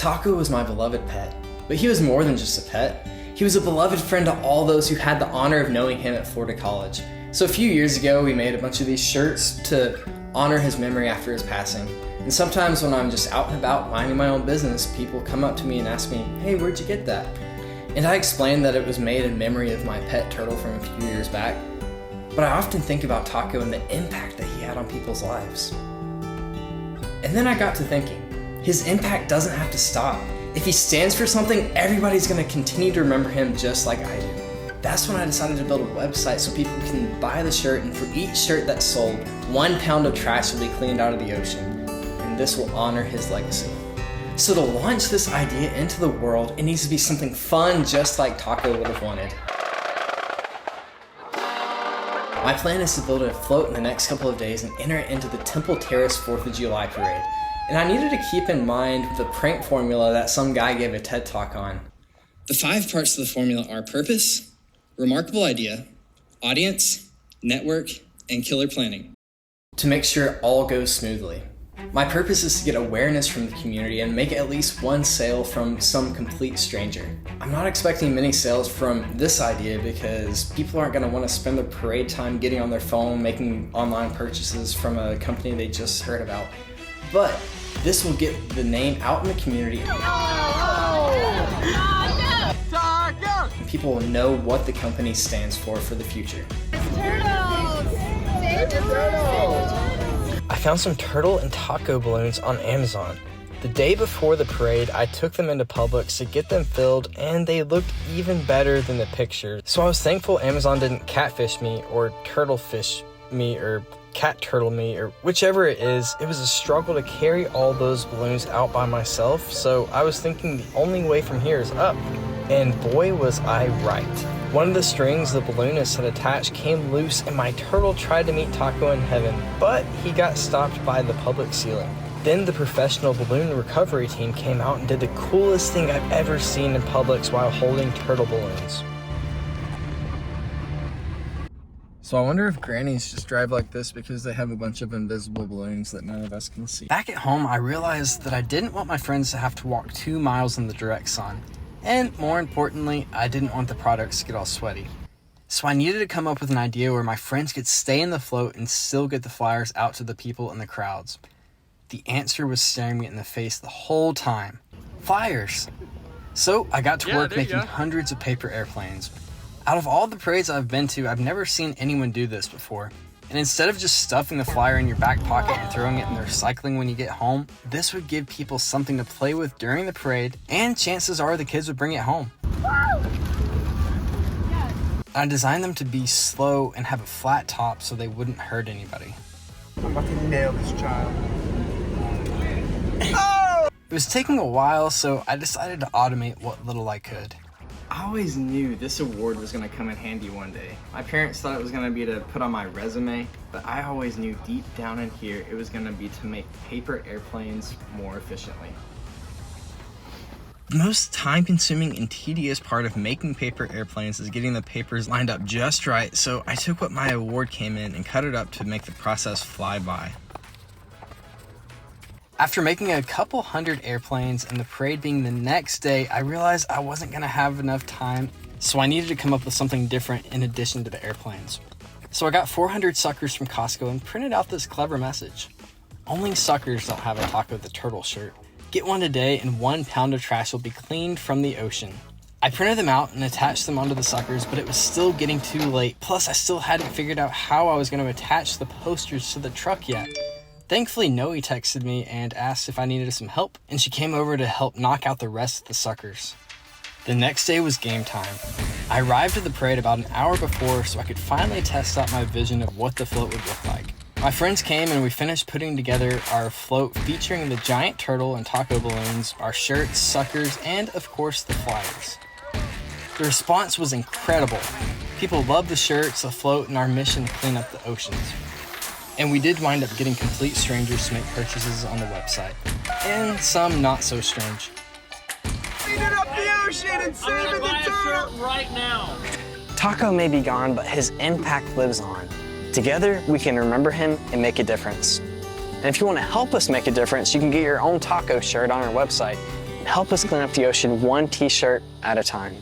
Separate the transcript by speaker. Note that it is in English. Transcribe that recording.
Speaker 1: Taco was my beloved pet, but he was more than just a pet. He was a beloved friend to all those who had the honor of knowing him at Florida College. So a few years ago, we made a bunch of these shirts to honor his memory after his passing. And sometimes when I'm just out and about minding my own business, people come up to me and ask me, "Hey, where'd you get that?" And I explained that it was made in memory of my pet turtle from a few years back. But I often think about Taco and the impact that he had on people's lives. And then I got to thinking, his impact doesn't have to stop. If he stands for something, everybody's gonna continue to remember him just like I do. That's when I decided to build a website so people can buy the shirt, and for each shirt that's sold, 1 pound of trash will be cleaned out of the ocean. And this will honor his legacy. So to launch this idea into the world, it needs to be something fun just like Taco would have wanted. My plan is to build a float in the next couple of days and enter it into the Temple Terrace 4th of July parade. And I needed to keep in mind the prank formula that some guy gave a TED Talk on. The 5 parts of the formula are purpose, remarkable idea, audience, network, and killer planning. To make sure it all goes smoothly. My purpose is to get awareness from the community and make at least 1 sale from some complete stranger. I'm not expecting many sales from this idea because people aren't going to want to spend their parade time getting on their phone making online purchases from a company they just heard about. But this will get the name out in the community. And people will know what the company stands for the future. I found some turtle and taco balloons on Amazon. The day before the parade, I took them into Publix to get them filled, and they looked even better than the pictures. So I was thankful Amazon didn't catfish me or turtle fish me or cat turtle me or whichever it is. It was a struggle to carry all those balloons out by myself, so I was thinking the only way from here is up. And boy was I right. One of the strings the balloonist had attached came loose and my turtle tried to meet Taco in heaven, but he got stopped by the Publix ceiling. Then the professional balloon recovery team came out and did the coolest thing I've ever seen in Publix while holding turtle balloons. So I wonder if grannies just drive like this because they have a bunch of invisible balloons that none of us can see. Back at home, I realized that I didn't want my friends to have to walk 2 miles in the direct sun. And more importantly, I didn't want the products to get all sweaty. So I needed to come up with an idea where my friends could stay in the float and still get the flyers out to the people in the crowds. The answer was staring me in the face the whole time. Flyers! So I got to work making hundreds of paper airplanes. Out of all the parades I've been to, I've never seen anyone do this before. And instead of just stuffing the flyer in your back pocket and throwing it in the recycling when you get home, this would give people something to play with during the parade, and chances are the kids would bring it home. I designed them to be slow and have a flat top so they wouldn't hurt anybody.
Speaker 2: I'm about to nail this child.
Speaker 1: It was taking a while, so I decided to automate what little I could. I always knew this award was going to come in handy one day. My parents thought it was going to be to put on my resume, but I always knew deep down in here it was going to be to make paper airplanes more efficiently. The most time-consuming and tedious part of making paper airplanes is getting the papers lined up just right, so I took what my award came in and cut it up to make the process fly by. After making a couple hundred airplanes and the parade being the next day, I realized I wasn't going to have enough time, so I needed to come up with something different in addition to the airplanes. So I got 400 suckers from Costco and printed out this clever message. Only suckers don't have a Taco the Turtle shirt. Get one today and 1 pound of trash will be cleaned from the ocean. I printed them out and attached them onto the suckers, but it was still getting too late. Plus, I still hadn't figured out how I was going to attach the posters to the truck yet. Thankfully, Noe texted me and asked if I needed some help, and she came over to help knock out the rest of the suckers. The next day was game time. I arrived at the parade about an hour before so I could finally test out my vision of what the float would look like. My friends came and we finished putting together our float featuring the giant turtle and taco balloons, our shirts, suckers, and of course the flyers. The response was incredible. People loved the shirts, the float, and our mission to clean up the oceans. And we did wind up getting complete strangers to make purchases on the website. And some not so strange.
Speaker 2: Clean it up the ocean and saving the turtle
Speaker 3: right now.
Speaker 4: Taco may be gone, but his impact lives on. Together, we can remember him and make a difference. And if you want to help us make a difference, you can get your own taco shirt on our website. Help us clean up the ocean one t-shirt at a time.